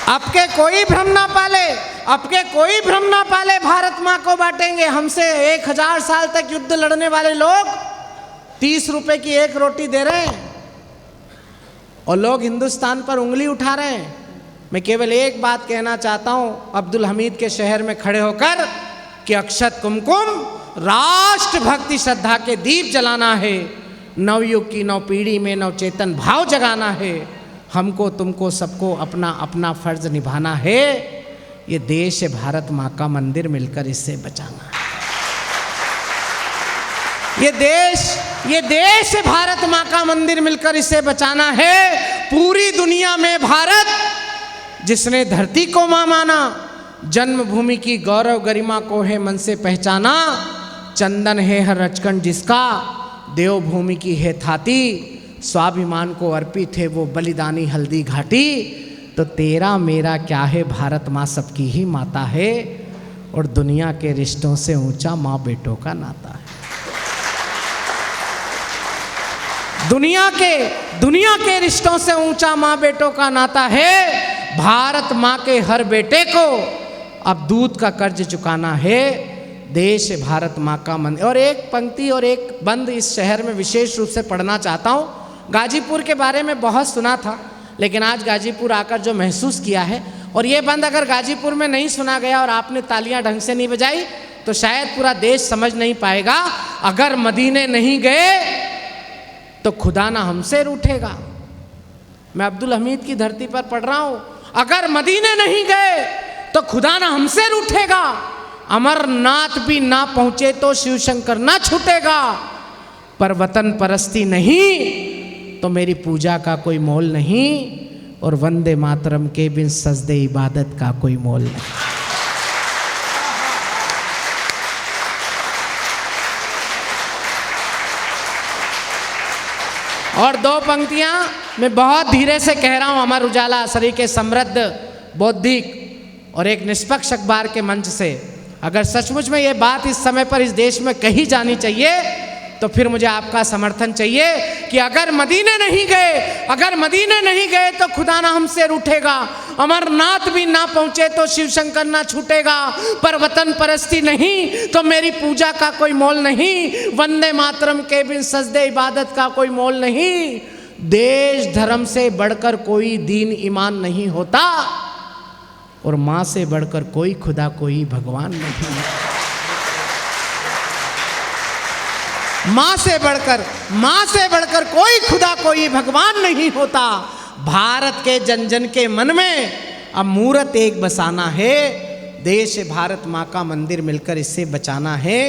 आपके कोई भ्रम ना पाले, आपके कोई भ्रम ना पाले, भारत माँ को बांटेंगे। हमसे 1000 साल तक युद्ध लड़ने वाले लोग 30 रुपए की एक रोटी दे रहे हैं और लोग हिंदुस्तान पर उंगली उठा रहे हैं। मैं केवल एक बात कहना चाहता हूं अब्दुल हमीद के शहर में खड़े होकर कि अक्षत कुमकुम राष्ट्रभक्ति श्रद्धा के दीप जलाना है, नवयुग की नव पीढ़ी में नव चेतन भाव जगाना है। हमको तुमको सबको अपना अपना फर्ज निभाना है। ये देश है भारत माँ का मंदिर, मिलकर इससे बचाना है। ये देश है भारत माँ का मंदिर, मिलकर इसे बचाना है। पूरी दुनिया में भारत जिसने धरती को माँ माना, जन्मभूमि की गौरव गरिमा को है मन से पहचाना। चंदन है हर रचकन जिसका, देवभूमि की है थाती, स्वाभिमान को अर्पित है वो बलिदानी हल्दी घाटी। तो तेरा मेरा क्या है, भारत माँ सबकी ही माता है और दुनिया के रिश्तों से ऊंचा माँ बेटों का नाता है। दुनिया के रिश्तों से ऊंचा माँ बेटों का नाता है। भारत माँ के हर बेटे को अब दूध का कर्ज चुकाना है। देश भारत माँ का मंदिर। और एक पंक्ति और एक बंद इस शहर में विशेष रूप से पढ़ना चाहता हूँ। गाजीपुर के बारे में बहुत सुना था, लेकिन आज गाजीपुर आकर जो महसूस किया है, और ये बंद अगर गाजीपुर में नहीं सुना गया और आपने तालियां ढंग से नहीं बजाई तो शायद पूरा देश समझ नहीं पाएगा। अगर मदीने नहीं गए तो खुदा ना हमसे रूठेगा। मैं अब्दुल हमीद की धरती पर पढ़ रहा हूं, अगर मदीने नहीं गए तो खुदा ना हमसे रूठेगा। अमरनाथ भी ना पहुंचे तो शिव शंकर ना छूटेगा। पर वतन परस्ती नहीं तो मेरी पूजा का कोई मोल नहीं, और वंदे मातरम के बिन सजदे इबादत का कोई मोल नहीं। और दो पंक्तियां मैं बहुत धीरे से कह रहा हूं अमर उजाला सरीके समृद्ध बौद्धिक और एक निष्पक्ष अखबार के मंच से। अगर सचमुच में ये बात इस समय पर इस देश में कही जानी चाहिए तो फिर मुझे आपका समर्थन चाहिए कि अगर मदीने नहीं गए तो खुदा ना हमसे रूठेगा। अमरनाथ भी ना पहुंचे तो शिव शंकर ना छूटेगा। पर वतन परस्ती नहीं तो मेरी पूजा का कोई मोल नहीं। वंदे मातरम के बिन सजदे इबादत का कोई मोल नहीं। देश धर्म से बढ़कर कोई दीन ईमान नहीं होता, और माँ से बढ़कर कोई खुदा कोई भगवान नहीं। माँ से बढ़कर कोई खुदा कोई भगवान नहीं होता। भारत के जन जन के मन में अब मूरत एक बसाना है। देश भारत माँ का मंदिर, मिलकर इससे बचाना है।